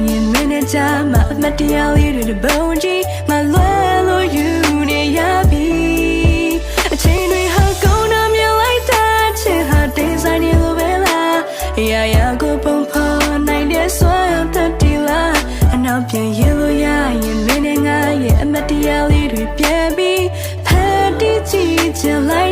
ရင်မင်းနဲ့ကြမှာအမတ်တရားလေးတွေဘုံကြီးမလွယ်လို့ယူနေရပြီအချိန်တွေဟာကုန်တော့မြင်လိုက်တာချစ်ဟာတင်းဆိုင်နေလို့ပဲလားရာရာကိုပုံဖော်နိုင်တဲ့စွမ်းတတ်တီလားအနောက်ပြန်ရင်လို့ရရင်မင်းနဲ့ငါရဲ့အမတ်တရားလေးတွေပြန်ပြီးဖန်တီးကြည့်ချင်လိုက်